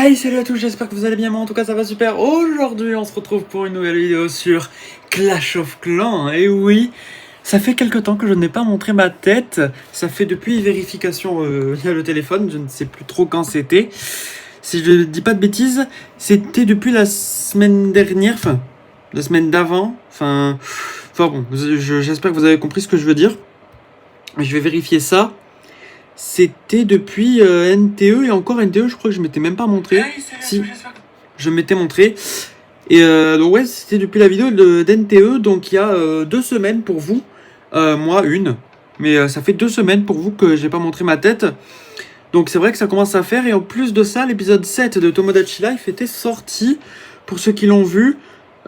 Hey, salut à tous, j'espère que vous allez bien, moi en tout cas ça va super. Aujourd'hui on se retrouve pour une nouvelle vidéo sur Clash of Clans. Et oui, ça fait quelque temps que je n'ai pas montré ma tête. Ça fait depuis vérification via le téléphone, je ne sais plus trop quand c'était. Si je ne dis pas de bêtises, c'était depuis la semaine dernière, enfin la semaine d'avant. Enfin bon, j'espère que vous avez compris ce que je veux dire. Je vais vérifier ça. C'était depuis NTE, et encore NTE, je crois que je m'étais même pas montré. Si, je m'étais montré. Et donc ouais, c'était depuis la vidéo d'NTE, donc il y a 2 semaines pour vous. Moi, une. Mais ça fait 2 semaines pour vous que j'ai pas montré ma tête. Donc c'est vrai que ça commence à faire. Et en plus de ça, l'épisode 7 de Tomodachi Life était sorti. Pour ceux qui l'ont vu,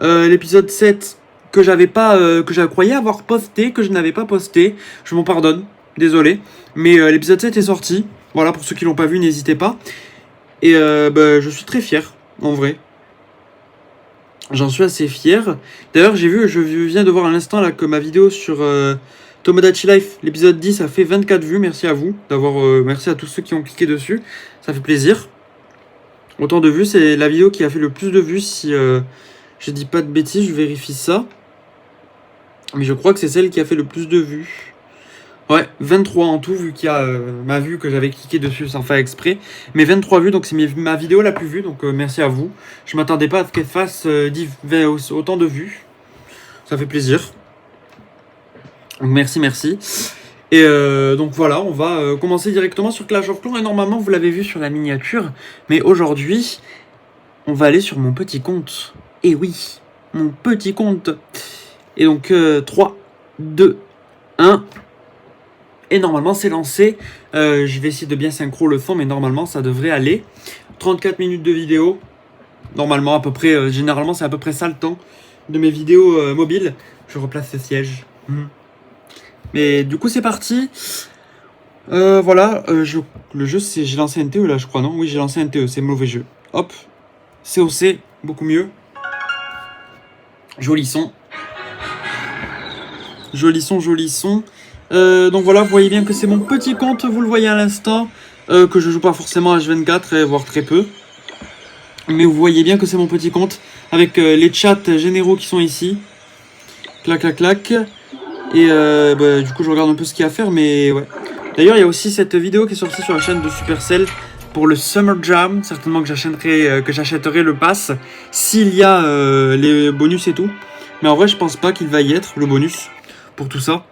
l'épisode 7 que j'avais pas, que je croyais avoir posté, que je n'avais pas posté. Je m'en pardonne. Désolé, mais l'épisode 7 est sorti. Voilà, pour ceux qui l'ont pas vu, n'hésitez pas. Et je suis très fier, en vrai. J'en suis assez fier. D'ailleurs, je viens de voir à l'instant là que ma vidéo sur Tomodachi Life, l'épisode 10, a fait 24 vues. Merci à vous merci à tous ceux qui ont cliqué dessus. Ça fait plaisir. Autant de vues, c'est la vidéo qui a fait le plus de vues. Si je dis pas de bêtises, je vérifie ça. Mais je crois que c'est celle qui a fait le plus de vues. Ouais, 23 en tout, vu qu'il y a ma vue que j'avais cliqué dessus sans faire exprès. Mais 23 vues, donc c'est ma vidéo la plus vue, donc merci à vous. Je m'attendais pas à ce qu'elle fasse autant de vues. Ça fait plaisir. Donc merci. Et donc voilà, on va commencer directement sur Clash of Clans. Et normalement, vous l'avez vu sur la miniature. Mais aujourd'hui, on va aller sur mon petit compte. Et oui, mon petit compte. Et donc 3, 2, 1... Et normalement c'est lancé. Je vais essayer de bien synchro le son, mais normalement ça devrait aller. 34 minutes de vidéo. Normalement à peu près, généralement c'est à peu près ça le temps de mes vidéos mobiles. Je replace ce siège. Mais du coup c'est parti. Voilà, le jeu c'est... J'ai lancé NTE là je crois, non? Oui, j'ai lancé NTE, c'est mauvais jeu. Hop, COC, beaucoup mieux. Joli son. Joli son. Donc voilà, vous voyez bien que c'est mon petit compte, vous le voyez à l'instant, que je joue pas forcément à H24, voire très peu. Mais vous voyez bien que c'est mon petit compte, avec les chats généraux qui sont ici. Clac. Et du coup je regarde un peu ce qu'il y a à faire, mais ouais. D'ailleurs il y a aussi cette vidéo qui est sortie sur la chaîne de Supercell pour le Summer Jam. Certainement que j'achèterai le pass s'il y a les bonus et tout. Mais en vrai je pense pas qu'il va y être le bonus pour tout ça.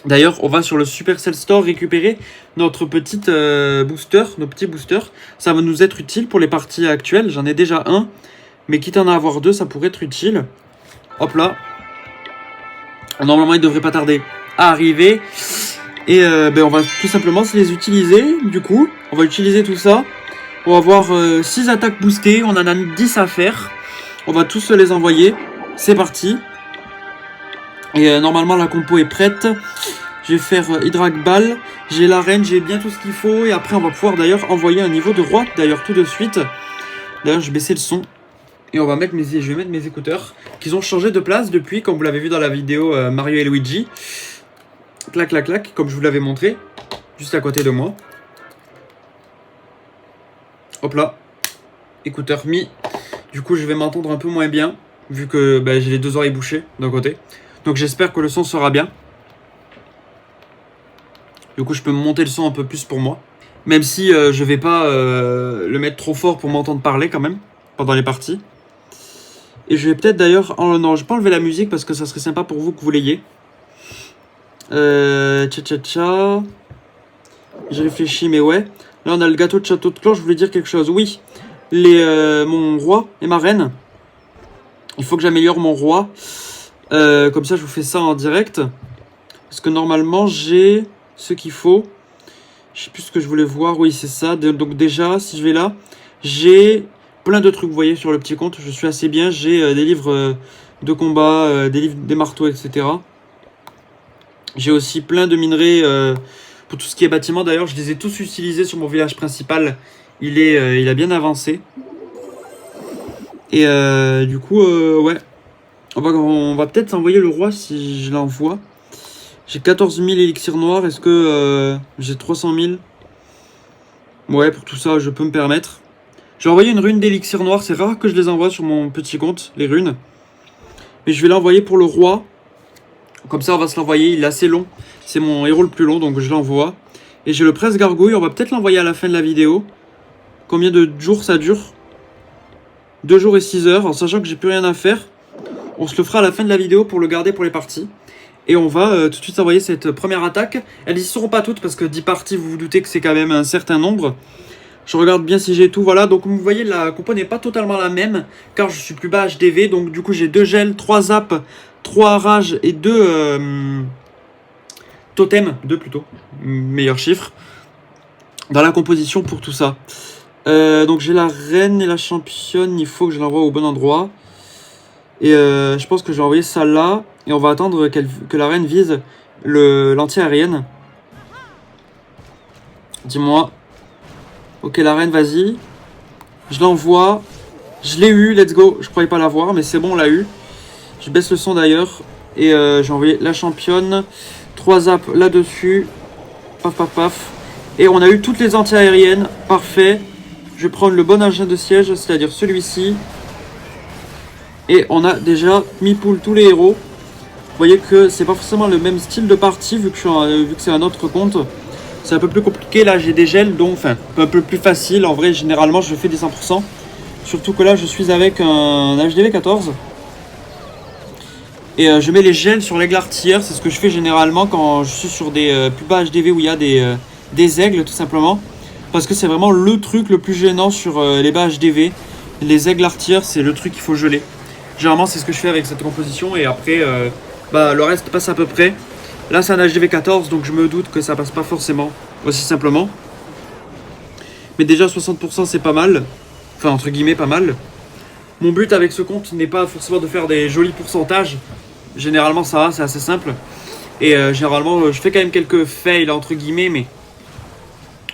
D'ailleurs, on va sur le Supercell Store récupérer notre petite nos petits boosters. Ça va nous être utile pour les parties actuelles. J'en ai déjà un, mais quitte à en avoir 2, ça pourrait être utile. Hop là. Normalement, il ne devrait pas tarder à arriver. Et on va tout simplement se les utiliser. Du coup, on va utiliser tout ça. On va avoir 6 attaques boostées. On en a 10 à faire. On va tous les envoyer. C'est parti. Et normalement la compo est prête. Je vais faire Hydrac Ball. J'ai l'arène, j'ai bien tout ce qu'il faut. Et après on va pouvoir d'ailleurs envoyer un niveau de roi. D'ailleurs tout de suite. D'ailleurs je vais baisser le son. Et on va mettre je vais mettre mes écouteurs. Qui ont changé de place depuis, comme vous l'avez vu dans la vidéo Mario et Luigi. Clac. Comme je vous l'avais montré. Juste à côté de moi. Hop là. Écouteurs mis. Du coup je vais m'entendre un peu moins bien. Vu que j'ai les 2 oreilles bouchées d'un côté. Donc j'espère que le son sera bien. Du coup je peux monter le son un peu plus pour moi. Même si je vais pas le mettre trop fort pour m'entendre parler quand même. Pendant les parties. Et je vais peut-être d'ailleurs... Oh non, je vais pas enlever la musique parce que ça serait sympa pour vous que vous l'ayez. Tcha. J'ai réfléchi mais ouais. Là on a le gâteau de château de clan, je voulais dire quelque chose. Oui. Mon roi et ma reine. Il faut que j'améliore mon roi. Comme ça je vous fais ça en direct. Parce que normalement j'ai ce qu'il faut. Je sais plus ce que je voulais voir. Oui c'est ça. Donc déjà si je vais là, j'ai plein de trucs vous voyez sur le petit compte. Je suis assez bien. J'ai des livres de combat, des marteaux etc. J'ai aussi plein de minerais pour tout ce qui est bâtiment. D'ailleurs je les ai tous utilisés sur mon village principal. Il a bien avancé. Et du coup ouais. On va peut-être envoyer le roi si je l'envoie. J'ai 14 000 élixirs noirs. Est-ce que j'ai 300 000? Ouais, pour tout ça, je peux me permettre. J'ai envoyé une rune d'élixir noir. C'est rare que je les envoie sur mon petit compte, les runes. Mais je vais l'envoyer pour le roi. Comme ça, on va se l'envoyer. Il est assez long. C'est mon héros le plus long, donc je l'envoie. Et j'ai le presse gargouille. On va peut-être l'envoyer à la fin de la vidéo. Combien de jours ça dure? 2 jours et 6 heures. En sachant que j'ai plus rien à faire. On se le fera à la fin de la vidéo pour le garder pour les parties. Et on va tout de suite envoyer cette première attaque. Elles n'y seront pas toutes parce que 10 parties, vous vous doutez que c'est quand même un certain nombre. Je regarde bien si j'ai tout. Voilà, donc vous voyez, la compo n'est pas totalement la même. Car je suis plus bas HDV. Donc du coup, j'ai 2 gels, 3 zaps, 3 rages et 2 totems. 2 plutôt. Meilleur chiffre. Dans la composition pour tout ça. Donc j'ai la reine et la championne. Il faut que je l'envoie au bon endroit. Et je pense que je vais envoyer ça là. Et on va attendre que la reine vise l'anti-aérienne. Dis-moi. Ok, la reine, vas-y. Je l'envoie. Je l'ai eu, let's go. Je croyais pas l'avoir, mais c'est bon, on l'a eu. Je baisse le son d'ailleurs. Et j'ai envoyé la championne. 3 zaps là-dessus. Paf, paf, paf. Et on a eu toutes les anti-aériennes. Parfait. Je vais prendre le bon engin de siège, c'est-à-dire celui-ci. Et on a déjà mis pool tous les héros. Vous voyez que c'est pas forcément le même style de partie vu que c'est un autre compte. C'est un peu plus compliqué. Là, j'ai des gels, donc enfin, un peu plus facile. En vrai, généralement, je fais des 100%. Surtout que là, je suis avec un HDV 14. Et je mets les gels sur l'aigle artilleur. C'est ce que je fais généralement quand je suis sur des plus bas HDV où il y a des aigles, tout simplement. Parce que c'est vraiment le truc le plus gênant sur les bas HDV. Les aigles artilleurs, c'est le truc qu'il faut geler. Généralement, c'est ce que je fais avec cette composition. Et après, le reste passe à peu près. Là, c'est un HDV 14, donc je me doute que ça passe pas forcément aussi simplement. Mais déjà, 60%, c'est pas mal. Enfin, entre guillemets, pas mal. Mon but avec ce compte n'est pas forcément de faire des jolis pourcentages. Généralement, ça va, c'est assez simple. Et généralement, je fais quand même quelques fails, entre guillemets, mais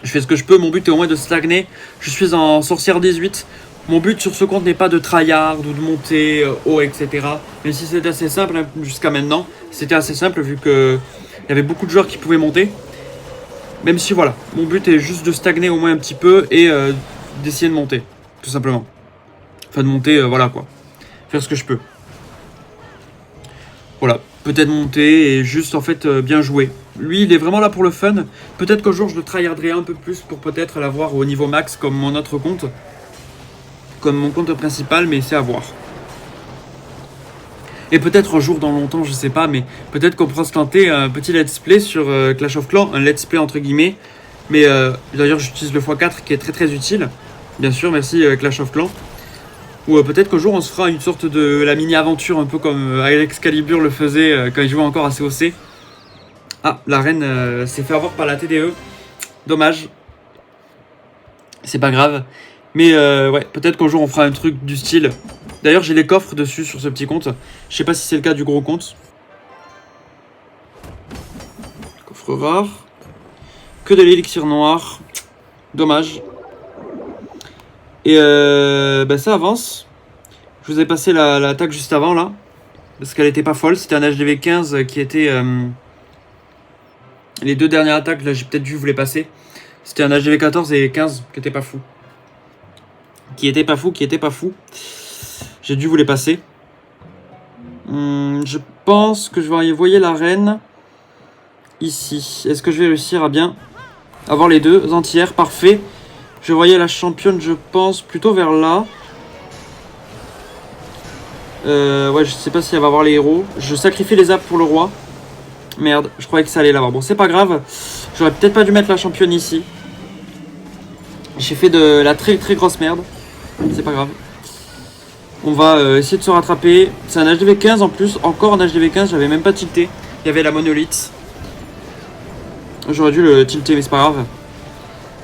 je fais ce que je peux. Mon but est au moins de stagner. Je suis en sorcière 18. Mon but sur ce compte n'est pas de tryhard ou de monter haut, etc. Même si c'était assez simple hein, jusqu'à maintenant. C'était assez simple vu qu'il y avait beaucoup de joueurs qui pouvaient monter. Même si voilà, mon but est juste de stagner au moins un petit peu et d'essayer de monter, tout simplement. Enfin de monter, voilà quoi. Faire ce que je peux. Voilà, peut-être monter et juste en fait bien jouer. Lui, il est vraiment là pour le fun. Peut-être qu'un jour je le tryharderai un peu plus pour peut-être l'avoir au niveau max comme mon autre compte. Comme mon compte principal, mais c'est à voir. Et peut-être un jour dans longtemps, je sais pas, mais peut-être qu'on pourra se tenter un petit let's play sur Clash of Clans, un let's play entre guillemets. Mais d'ailleurs, j'utilise le x4 qui est très très utile. Bien sûr, merci Clash of Clans. Ou peut-être qu'un jour on se fera une sorte de la mini-aventure, un peu comme Excalibur le faisait quand il jouait encore à COC. Ah, la reine s'est fait avoir par la TDE. Dommage. C'est pas grave. Mais ouais, peut-être qu'un jour on fera un truc du style. D'ailleurs, j'ai les coffres dessus sur ce petit compte. Je sais pas si c'est le cas du gros compte. Coffre rare. Que de l'élixir noir. Dommage. Et ça avance. Je vous ai passé l'attaque juste avant là. Parce qu'elle était pas folle. C'était un HDV 15 qui était... les deux dernières attaques, là j'ai peut-être dû vous les passer. C'était un HDV 14 et 15 qui était pas fou. Qui était pas fou. J'ai dû vous les passer. Je pense que je vais envoyer la reine ici. Est-ce que je vais réussir à bien avoir les deux entières? Parfait. Je vais envoyer la championne, je pense, plutôt vers là. Ouais, je sais pas si elle va avoir les héros. Je sacrifie les apps pour le roi. Merde, je croyais que ça allait l'avoir. Bon, c'est pas grave. J'aurais peut-être pas dû mettre la championne ici. J'ai fait de la très très grosse merde. C'est pas grave. On va essayer de se rattraper. C'est un HDV 15 en plus. Encore un HDV 15, j'avais même pas tilté. Il y avait la monolithe. J'aurais dû le tilter, mais c'est pas grave.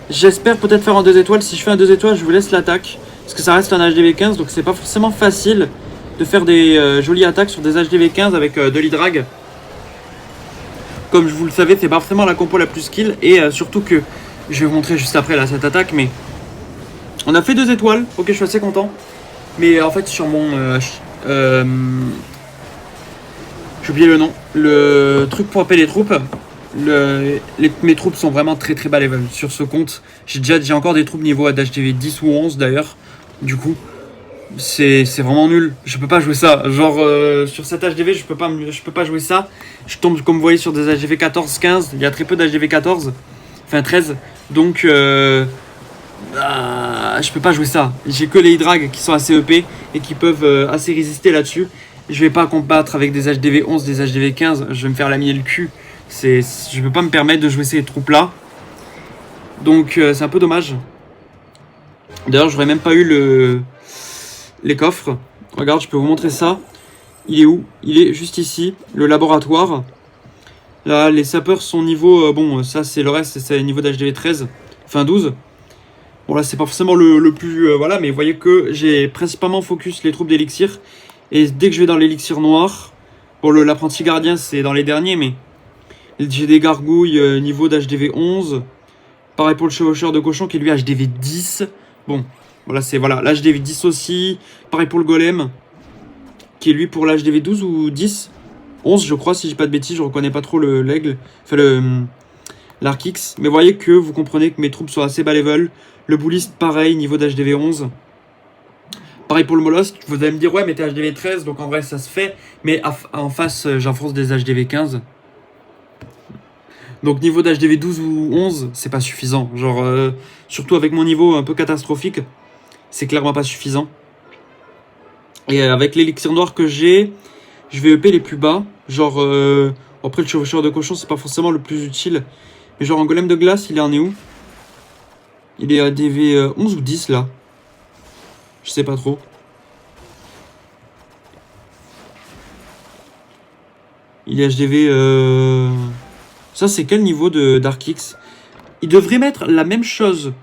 J'espère peut-être faire en 2 étoiles. Si je fais un 2 étoiles, je vous laisse l'attaque. Parce que ça reste un HDV 15, donc c'est pas forcément facile de faire des jolies attaques sur des HDV 15 avec de l'hydrag. Comme vous le savez, c'est pas forcément la compo la plus skill. Et surtout que, je vais vous montrer juste après là, cette attaque, mais... On a fait 2 étoiles, ok, je suis assez content. Mais en fait, sur mon... j'ai oublié le nom. Le truc pour appeler les troupes. Mes troupes sont vraiment très très bas level sur ce compte. J'ai encore des troupes niveau d'HDV 10 ou 11 d'ailleurs. Du coup, c'est vraiment nul. Je peux pas jouer ça. Genre, sur cet HDV, je peux pas jouer ça. Je tombe, comme vous voyez, sur des HDV 14, 15. Il y a très peu d'HDV 14. Enfin, 13. Donc, je peux pas jouer ça. J'ai que les Hydrag qui sont assez EP et qui peuvent assez résister là-dessus. Je vais pas combattre avec des HDV 11, des HDV 15. Je vais me faire lamier le cul. Je peux pas me permettre de jouer ces troupes-là. Donc, c'est un peu dommage. D'ailleurs, j'aurais même pas eu les coffres. Regarde, je peux vous montrer ça. Il est où? Il est juste ici, le laboratoire. Là, les sapeurs sont niveau... bon, ça, c'est le reste, c'est niveau d'HDV 13. Enfin, 12. Bon, là, c'est pas forcément le plus... voilà, mais vous voyez que j'ai principalement focus les troupes d'élixir. Et dès que je vais dans l'élixir noir... Bon, l'apprenti gardien, c'est dans les derniers, mais... J'ai des gargouilles niveau d'HDV 11. Pareil pour le chevaucheur de cochon qui est lui HDV 10. Bon, voilà, c'est voilà, l'HDV 10 aussi. Pareil pour le golem qui est lui pour l'HDV 12 ou 10. 11 je crois, si j'ai pas de bêtises, je reconnais pas trop l'aigle. Enfin l'Arkix. Mais voyez que vous comprenez que mes troupes sont assez bas level. Le bouliste pareil, niveau d'HDV 11. Pareil pour le mollusque, vous allez me dire ouais mais t'es HDV 13 donc en vrai ça se fait. Mais en face j'enfonce des HDV 15. Donc niveau d'HDV 12 ou 11, c'est pas suffisant. Genre, surtout avec mon niveau un peu catastrophique, c'est clairement pas suffisant. Et avec l'élixir noir que j'ai, je vais EP les plus bas. Genre, après le chevaucheur de cochon, c'est pas forcément le plus utile. Mais genre, un golem de glace, il en est où? Il est à DV 11 ou 10 là. Je sais pas trop. Il est HDV... Ça, c'est quel niveau d'Arkix? Ils devraient mettre la même chose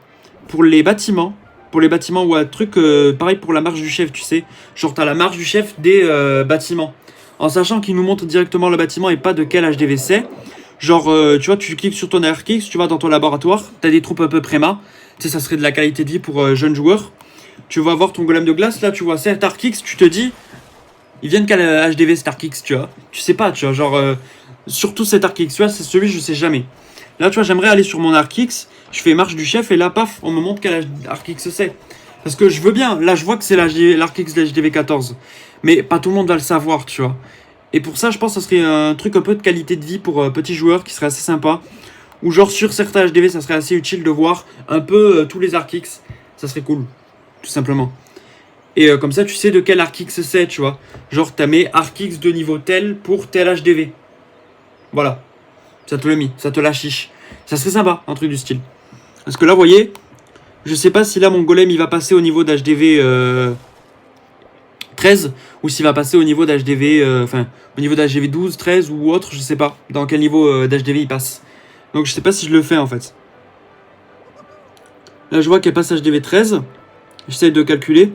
pour les bâtiments. Pour les bâtiments ou un truc pareil pour la marche du chef, tu sais. Genre, t'as la marche du chef des bâtiments. En sachant qu'ils nous montrent directement le bâtiment et pas de quel HDV c'est. Genre, tu vois, tu cliques sur ton Arkix, tu vas dans ton laboratoire, t'as des troupes un peu préma. Tu sais, ça serait de la qualité de vie pour jeunes joueurs. Tu vas voir ton golem de glace, là, tu vois, c'est Arkix, tu te dis... Ils viennent quel HDV cet Arkix, tu vois. Tu sais pas, tu vois, genre... surtout cet Arkix, tu vois, c'est celui je sais jamais. Là, tu vois, j'aimerais aller sur mon Arkix, je fais marche du chef et là, paf, on me montre quel Arkix c'est. Parce que je veux bien, là, je vois que c'est l'Arkix de l'HDV 14. Mais pas tout le monde va le savoir, tu vois. Et pour ça, je pense que ça serait un truc un peu de qualité de vie pour petits joueurs qui serait assez sympa. Ou genre sur certains HDV, ça serait assez utile de voir un peu tous les Arkix. Ça serait cool, tout simplement. Et comme ça, tu sais de quel Arkix c'est, tu vois. Genre, t'as mes Arkix de niveau tel pour tel HDV. Voilà. Ça te le mis, ça te la chiche. Ça serait sympa, un truc du style. Parce que là, vous voyez, je sais pas si là, mon golem, il va passer au niveau d'HDV 13 ou s'il va passer au niveau d'HDV... Enfin, au niveau d'HDV 12, 13 ou autre, je sais pas. Dans quel niveau d'HDV il passe. Donc, je sais pas si je le fais, en fait. Là, je vois qu'elle passe HDV 13. J'essaie de calculer.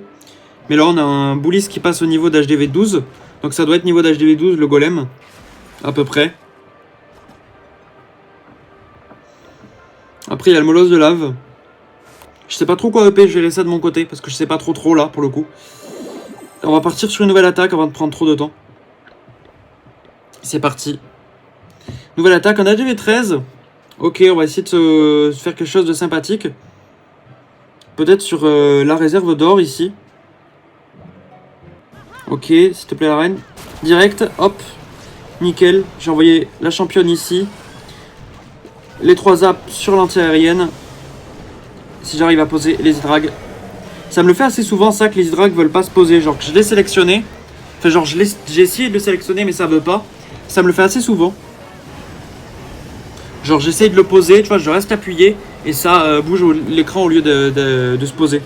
Mais là, on a un boulis qui passe au niveau d'HDV 12. Donc, ça doit être niveau d'HDV 12, le golem. À peu près. Après, il y a le molosse de lave. Je sais pas trop quoi EP, je vais laisser ça de mon côté. Parce que je sais pas trop là, pour le coup. On va partir sur une nouvelle attaque avant de prendre trop de temps. C'est parti. Nouvelle attaque en HDV 13. Ok, on va essayer de se faire quelque chose de sympathique. Peut-être sur la réserve d'or, ici. Ok, s'il te plaît la reine. Direct, hop. Nickel. J'ai envoyé la championne ici. Les 3 apps sur l'anti-aérienne. Si j'arrive à poser les hydrags. Ça me le fait assez souvent ça que les hydrags veulent pas se poser. Genre que je l'ai sélectionné. Enfin genre j'ai essayé de le sélectionner mais ça veut pas. Ça me le fait assez souvent. Genre j'essaye de le poser, tu vois, je reste appuyé. Et ça bouge l'écran au lieu de se poser.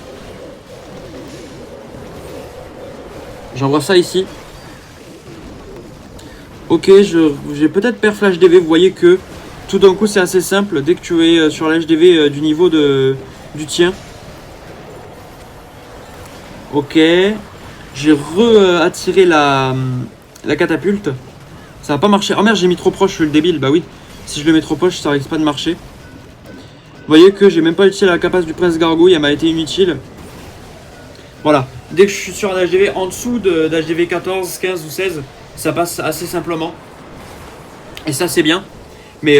J'envoie ça ici. Ok, j'ai peut-être perf l'HDV. Vous voyez que tout d'un coup c'est assez simple. Dès que tu es sur l'HDV du niveau du tien. Ok. J'ai attiré la catapulte. Ça va pas marcher. Oh merde, j'ai mis trop proche, je suis le débile. Bah oui, si je le mets trop proche, ça risque pas de marcher. Vous voyez que j'ai même pas utilisé la capace du prince gargouille, elle m'a été inutile. Voilà. Dès que je suis sur un HDV en dessous d'HDV 14, 15 ou 16, ça passe assez simplement. Et ça c'est bien. Mais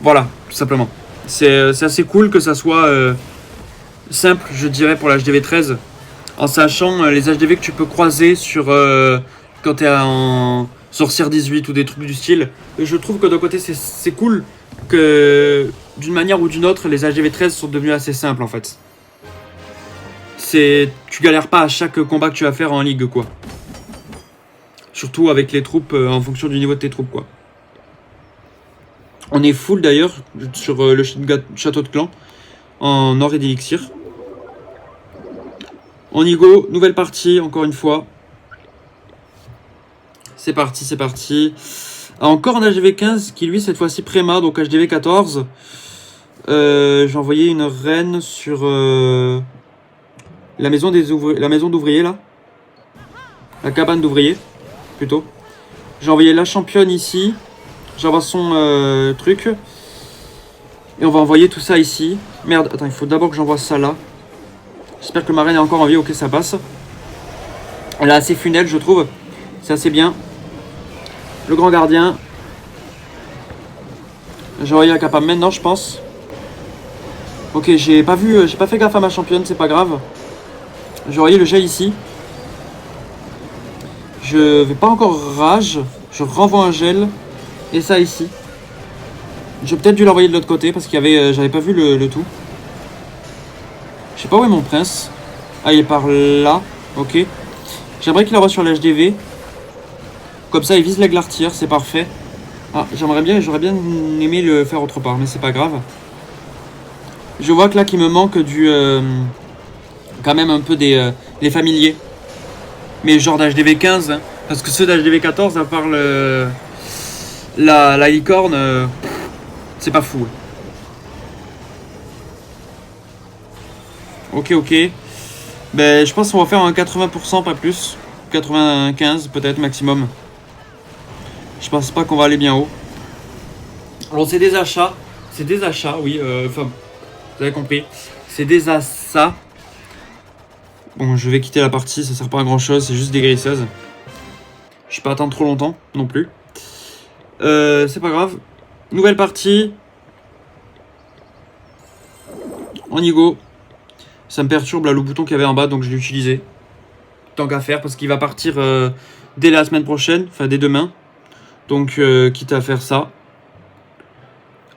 voilà, tout simplement. C'est assez cool que ça soit simple, je dirais, pour l'HDV 13. En sachant les HDV que tu peux croiser sur quand t'es en sorcière 18 ou des trucs du style. Je trouve que d'un côté c'est cool que d'une manière ou d'une autre les HDV 13 sont devenus assez simples en fait. Tu galères pas à chaque combat que tu vas faire en ligue quoi. Surtout avec les troupes en fonction du niveau de tes troupes quoi. On est full d'ailleurs sur le château de clan en or et d'élixir. On y go, nouvelle partie encore une fois. C'est parti, c'est parti. Encore un HDV 15 qui lui cette fois-ci préma, donc HDV 14. J'ai envoyé une reine sur la maison d'ouvriers là. La cabane d'ouvriers plutôt. J'ai envoyé la championne ici. J'envoie son truc. Et on va envoyer tout ça ici. Merde, attends, il faut d'abord que j'envoie ça là. J'espère que ma reine est encore en vie. Ok, ça passe. Elle est assez funèle, je trouve. C'est assez bien. Le grand gardien. J'ai envoyé la capa maintenant, je pense. Ok, j'ai pas fait gaffe à ma championne, c'est pas grave. J'ai envoyé le gel ici. Je vais pas encore rage. Je renvoie un gel. Et ça ici. J'ai peut-être dû l'envoyer de l'autre côté parce qu'il y avait, j'avais pas vu le tout. Je sais pas où est mon prince. Ah, il est par là. Ok. J'aimerais qu'il envoie sur l'HDV. Comme ça, il vise l'aigle artilleur, c'est parfait. Ah, j'aurais bien aimé le faire autre part, mais c'est pas grave. Je vois que là, qu'il me manque quand même un peu des familiers. Mais genre d'HDV 15, hein, parce que ceux d'HDV 14, à part la licorne, c'est pas fou. Ok. Ben, je pense qu'on va faire un 80%, pas plus. 95 peut-être maximum. Je pense pas qu'on va aller bien haut. Alors c'est des achats. Oui. Enfin, vous avez compris. C'est des achats. Bon, je vais quitter la partie, ça sert pas à grand chose, c'est juste des guérisseuses. Je vais pas attendre trop longtemps non plus. C'est pas grave. Nouvelle partie. On y go. Ça me perturbe là le bouton qu'il y avait en bas, donc je l'ai utilisé. Tant qu'à faire, parce qu'il va partir dès la semaine prochaine, enfin dès demain. Donc quitte à faire ça.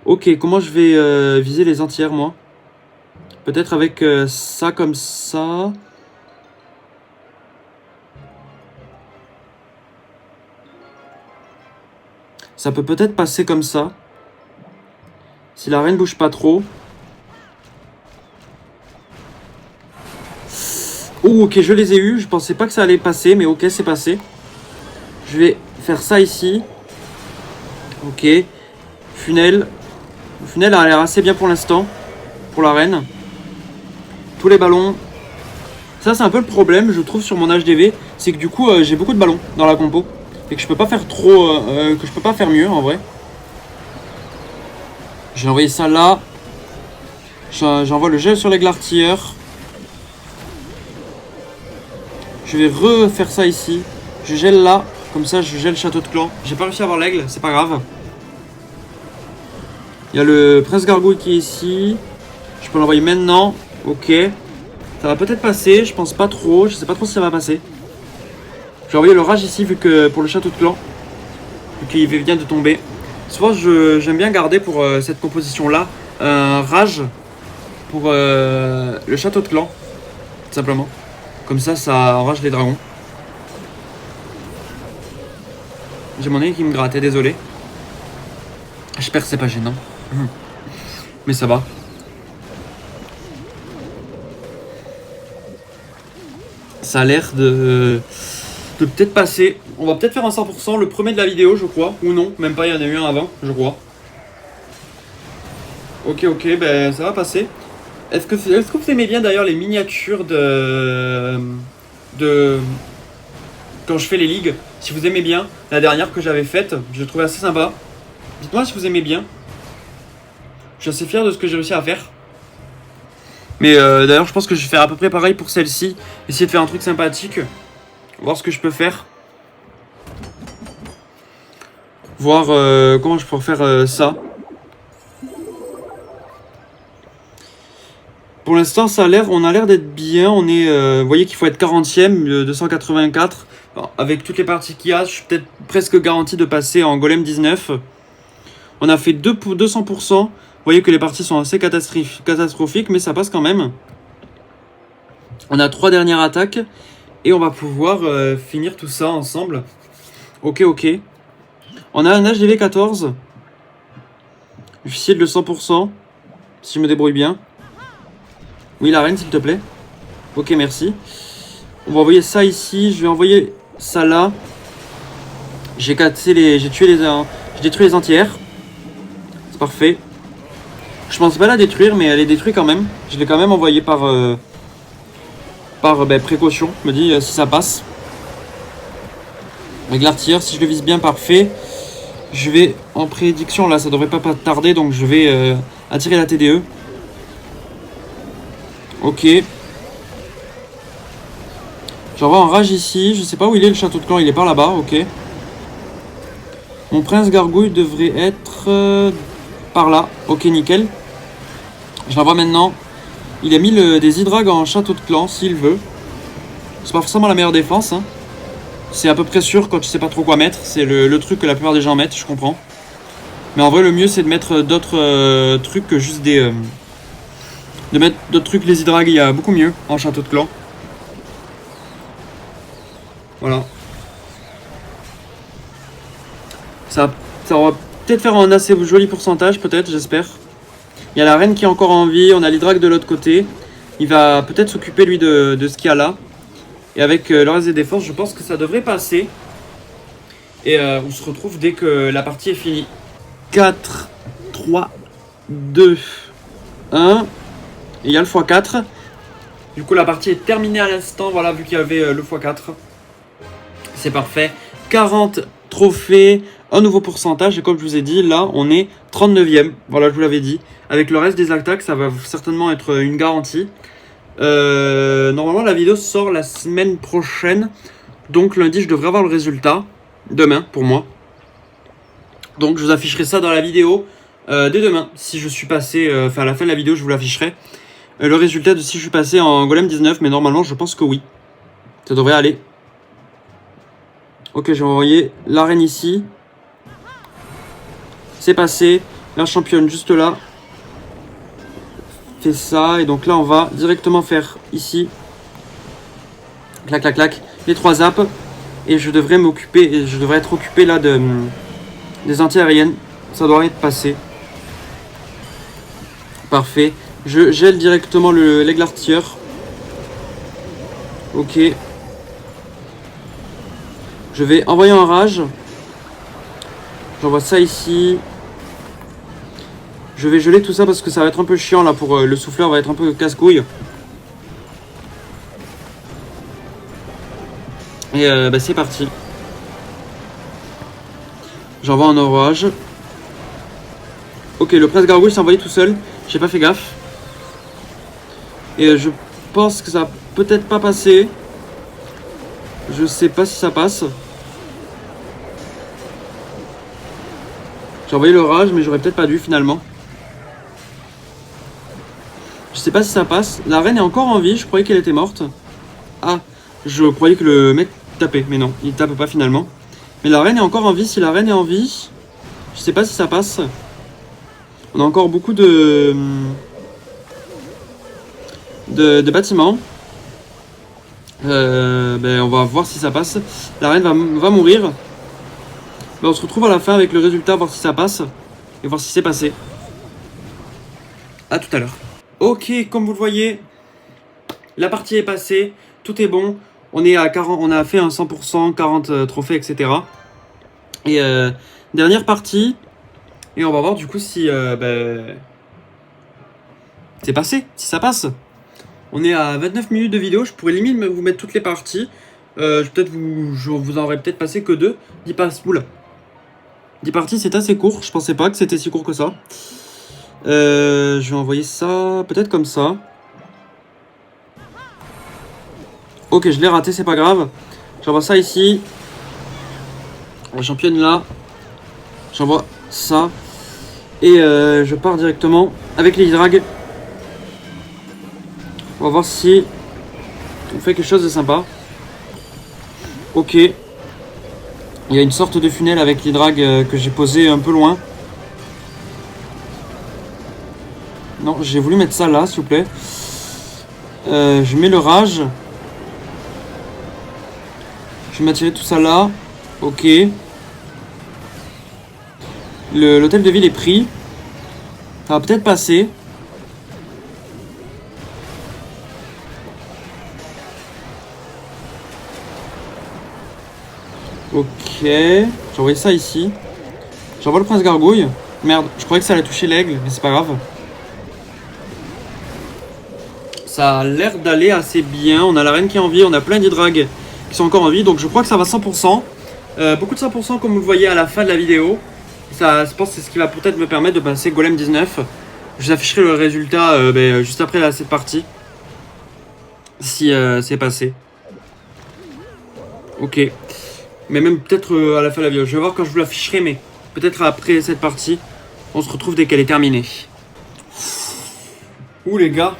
Ok, comment je vais viser les entières moi? Peut-être avec ça comme ça. Ça peut peut-être passer comme ça. Si la reine bouge pas trop. Oh, ok, je les ai eus. Je pensais pas que ça allait passer, mais ok, c'est passé. Je vais faire ça ici. Ok. Funel. Funel a l'air assez bien pour l'instant. Pour la reine. Tous les ballons. Ça, c'est un peu le problème, je trouve, sur mon HDV. C'est que du coup, j'ai beaucoup de ballons dans la compo. Et que je peux pas faire trop. Que je peux pas faire mieux, en vrai. J'ai envoyé ça là. J'envoie le gel sur l'aigle artilleur. Je vais refaire ça ici. Je gèle là. Comme ça, je gèle le château de clan. J'ai pas réussi à avoir l'aigle, c'est pas grave. Il y a le prince gargouille qui est ici. Je peux l'envoyer maintenant. Ok. Ça va peut-être passer, je pense pas trop. Je sais pas trop si ça va passer. Je vais envoyer le rage ici vu que pour le château de clan. Vu qu'il vient de tomber. Souvent, j'aime bien garder pour cette composition-là un rage pour le château de clan. Tout simplement. Comme ça enrage les dragons. J'ai mon nez qui me grattait, désolé. J'espère que c'est pas gênant. Mais ça va. Ça a l'air de peut-être passer. On va peut-être faire un 100%, le premier de la vidéo, je crois. Ou non, même pas, il y en a eu un avant, je crois. Ok, ben ça va passer. Est-ce que vous aimez bien d'ailleurs les miniatures de quand je fais les ligues? Si vous aimez bien, la dernière que j'avais faite, je l'ai trouvée assez sympa. Dites-moi si vous aimez bien. Je suis assez fier de ce que j'ai réussi à faire. Mais d'ailleurs, je pense que je vais faire à peu près pareil pour celle-ci. Essayer de faire un truc sympathique. Voir ce que je peux faire. voir comment je pourrais faire ça. Pour l'instant, on a l'air d'être bien. On est, vous voyez qu'il faut être 40e, 284. Alors, avec toutes les parties qu'il y a, je suis peut-être presque garanti de passer en Golem 19. On a fait 200%. Vous voyez que les parties sont assez catastrophiques, mais ça passe quand même. On a 3 dernières attaques. Et on va pouvoir finir tout ça ensemble. Ok. On a un HDV 14. Difficile de 100%. Si je me débrouille bien. Oui, la reine, s'il te plaît. Ok, merci. On va envoyer ça ici. Je vais envoyer ça là. J'ai détruit les anti-air. C'est parfait. Je pense pas la détruire, mais elle est détruite quand même. Je l'ai quand même envoyé par précaution. Je me dis si ça passe. Avec l'artilleur, si je le vise bien, parfait. Je vais en prédiction, là, ça devrait pas tarder, donc je vais attirer la TDE. Ok. J'envoie un rage ici. Je sais pas où il est le château de clan. Il est par là-bas. Ok. Mon prince gargouille devrait être par là. Ok, nickel. Je l'envoie maintenant. Il a mis des hydrags en château de clan s'il veut. C'est pas forcément la meilleure défense. Hein. C'est à peu près sûr quand tu sais pas trop quoi mettre. C'est le truc que la plupart des gens mettent. Je comprends. Mais en vrai, le mieux c'est de mettre d'autres trucs que juste des... de mettre d'autres trucs, les hydrags, il y a beaucoup mieux en château de clan. Voilà. Ça va peut-être faire un assez joli pourcentage, peut-être, j'espère. Il y a la reine qui est encore en vie, on a l'hydrag de l'autre côté. Il va peut-être s'occuper, lui, de ce qu'il y a là. Et avec le reste des défenses, je pense que ça devrait passer. Et on se retrouve dès que la partie est finie. 4, 3, 2, 1... Et il y a le x4. Du coup, la partie est terminée à l'instant. Voilà, vu qu'il y avait le x4. C'est parfait. 40 trophées. Un nouveau pourcentage. Et comme je vous ai dit, là, on est 39e. Voilà, je vous l'avais dit. Avec le reste des attaques, ça va certainement être une garantie. Normalement, la vidéo sort la semaine prochaine. Donc, lundi, je devrais avoir le résultat. Demain, pour moi. Donc, je vous afficherai ça dans la vidéo. Dès demain, si je suis passé. Enfin, à la fin de la vidéo, je vous l'afficherai. Le résultat de si je suis passé en Golem 19, mais normalement je pense que oui. Ça devrait aller. Ok, je vais envoyer la reine ici. C'est passé. La championne juste là. Fait ça. Et donc là on va directement faire ici. Clac, clac, clac. Les 3 zaps. Et je devrais m'occuper. Je devrais être occupé là des anti-aériennes. Ça doit être passé. Parfait. Je gèle directement l'aigle artilleur. Ok. Je vais envoyer un rage. J'envoie ça ici. Je vais geler tout ça parce que ça va être un peu chiant là pour le souffleur va être un peu casse-couille. Et c'est parti. J'envoie un orage. Ok, le presse gargouille s'est envoyé tout seul. J'ai pas fait gaffe. Et je pense que ça va peut-être pas passer. Je sais pas si ça passe. J'ai envoyé l'orage, mais j'aurais peut-être pas dû finalement. Je sais pas si ça passe. La reine est encore en vie, je croyais qu'elle était morte. Ah, je croyais que le mec tapait, mais non, il tape pas finalement. Mais la reine est encore en vie, si la reine est en vie, je sais pas si ça passe. On a encore beaucoup de bâtiments. On va voir si ça passe. La reine va mourir. On se retrouve à la fin avec le résultat, voir si ça passe. Et voir si c'est passé. A tout à l'heure. Ok, comme vous le voyez, la partie est passée. Tout est bon. On est à 40, on a fait un 100%, 40 trophées, etc. Et dernière partie. Et on va voir du coup si c'est passé, si ça passe. On est à 29 minutes de vidéo, je pourrais limite vous mettre toutes les parties. Peut-être je vous en aurais peut-être passé que 2. 10 passes, oula. 10 parties, c'est assez court, je pensais pas que c'était si court que ça. Je vais envoyer ça peut-être comme ça. Ok, je l'ai raté, c'est pas grave. J'envoie ça ici. La championne là. J'envoie ça. Et je pars directement avec les drags. On va voir si on fait quelque chose de sympa. Ok. Il y a une sorte de funnel avec les drags que j'ai posé un peu loin. Non, j'ai voulu mettre ça là, s'il vous plaît. Je mets le rage. Je vais m'attirer tout ça là. Ok. L'hôtel de ville est pris. Ça va peut-être passer. Ok. J'ai envoyé ça ici. J'envoie le prince gargouille. Merde, je croyais que ça allait toucher l'aigle, mais c'est pas grave. Ça a l'air d'aller assez bien. On a la reine qui est en vie, on a plein d'hydrags qui sont encore en vie. Donc je crois que ça va 100%. Beaucoup de 100% comme vous le voyez à la fin de la vidéo. Ça, je pense que c'est ce qui va peut-être me permettre de passer Golem 19. Je vous afficherai le résultat juste après cette partie. Si c'est passé. Ok. Mais même peut-être à la fin de la vidéo. Je vais voir quand je vous l'afficherai, mais peut-être après cette partie. On se retrouve dès qu'elle est terminée. Ouh les gars.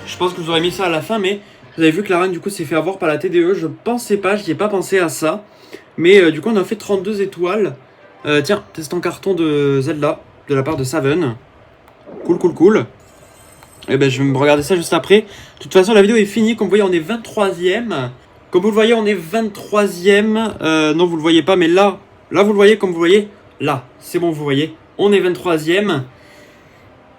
Je pense que vous aurez mis ça à la fin, mais vous avez vu que la reine du coup s'est fait avoir par la TDE. Je pensais pas, j'y ai pas pensé à ça. Mais du coup on a fait 32 étoiles. Tiens, test en carton de Zelda, de la part de Saven. Cool. Et ben je vais me regarder ça juste après. De toute façon la vidéo est finie, comme vous voyez on est 23ème. Comme vous le voyez on est 23ème. Non vous le voyez pas mais là vous le voyez comme vous le voyez. Là, c'est bon vous voyez. On est 23ème.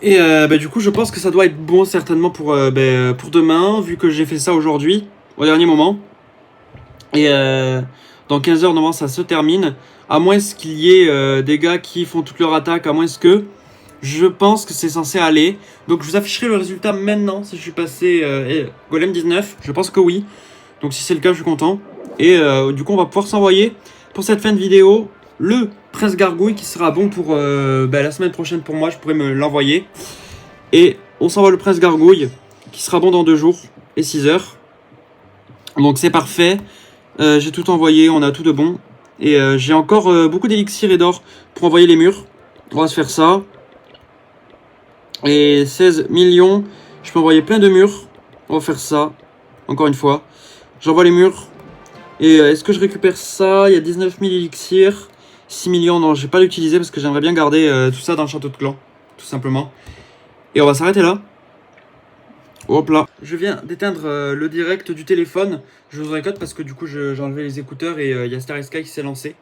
Et du coup je pense que ça doit être bon certainement pour demain. Vu que j'ai fait ça aujourd'hui, au dernier moment. Et dans 15 heures normalement ça se termine. À moins qu'il y ait des gars qui font toute leur attaque. À moins que... Je pense que c'est censé aller. Donc je vous afficherai le résultat maintenant si je suis passé Golem 19. Je pense que oui. Donc si c'est le cas, je suis content. Et du coup, on va pouvoir s'envoyer pour cette fin de vidéo le prince gargouille qui sera bon pour la semaine prochaine pour moi. Je pourrais me l'envoyer. Et on s'envoie le prince gargouille qui sera bon dans 2 jours et 6 heures. Donc c'est parfait. J'ai tout envoyé, on a tout de bon. Et j'ai encore beaucoup d'élixir et d'or pour envoyer les murs. On va se faire ça. Et 16 millions, je peux envoyer plein de murs. On va faire ça, encore une fois. J'envoie les murs. Et est-ce que je récupère ça? Il y a 19 000 élixirs. 6 millions, non, je vais pas l'utiliser parce que j'aimerais bien garder tout ça dans le château de clan. Tout simplement. Et on va s'arrêter là. Hop là. Je viens d'éteindre le direct du téléphone. Je vous récolte parce que du coup j'ai enlevé les écouteurs et il y a Star Sky qui s'est lancé.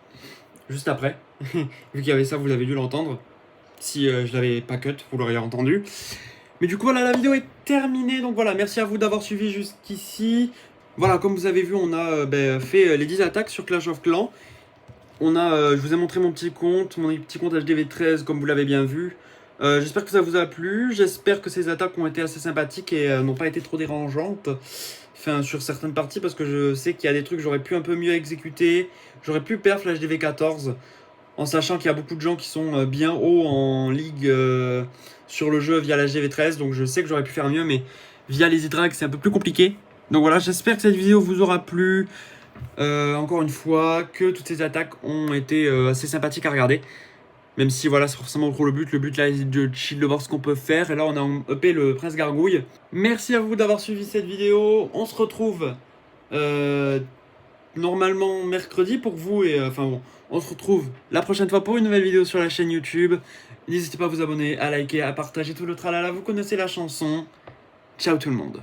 Juste après. Vu qu'il y avait ça, vous avez dû l'entendre. Si je l'avais pas cut, vous l'auriez entendu. Mais du coup voilà, la vidéo est terminée. Donc voilà, merci à vous d'avoir suivi jusqu'ici. Voilà, comme vous avez vu, on a fait les 10 attaques sur Clash of Clans. On a, je vous ai montré mon petit compte HDV13 comme vous l'avez bien vu. J'espère que ça vous a plu. J'espère que ces attaques ont été assez sympathiques et n'ont pas été trop dérangeantes. Enfin, sur certaines parties, parce que je sais qu'il y a des trucs que j'aurais pu un peu mieux exécuter. J'aurais pu perf la HDV14. En sachant qu'il y a beaucoup de gens qui sont bien hauts en ligue sur le jeu via la GV13. Donc je sais que j'aurais pu faire mieux, mais via les hydrags c'est un peu plus compliqué. Donc voilà, j'espère que cette vidéo vous aura plu. Encore une fois, que toutes ces attaques ont été assez sympathiques à regarder. Même si voilà, c'est forcément trop le but. Le but là est de chill, de voir ce qu'on peut faire. Et là on a upé le prince gargouille. Merci à vous d'avoir suivi cette vidéo. On se retrouve normalement mercredi pour vous. Et enfin bon, on se retrouve la prochaine fois pour une nouvelle vidéo sur la chaîne YouTube. N'hésitez pas à vous abonner, à liker, à partager tout le tralala. Vous connaissez la chanson. Ciao tout le monde.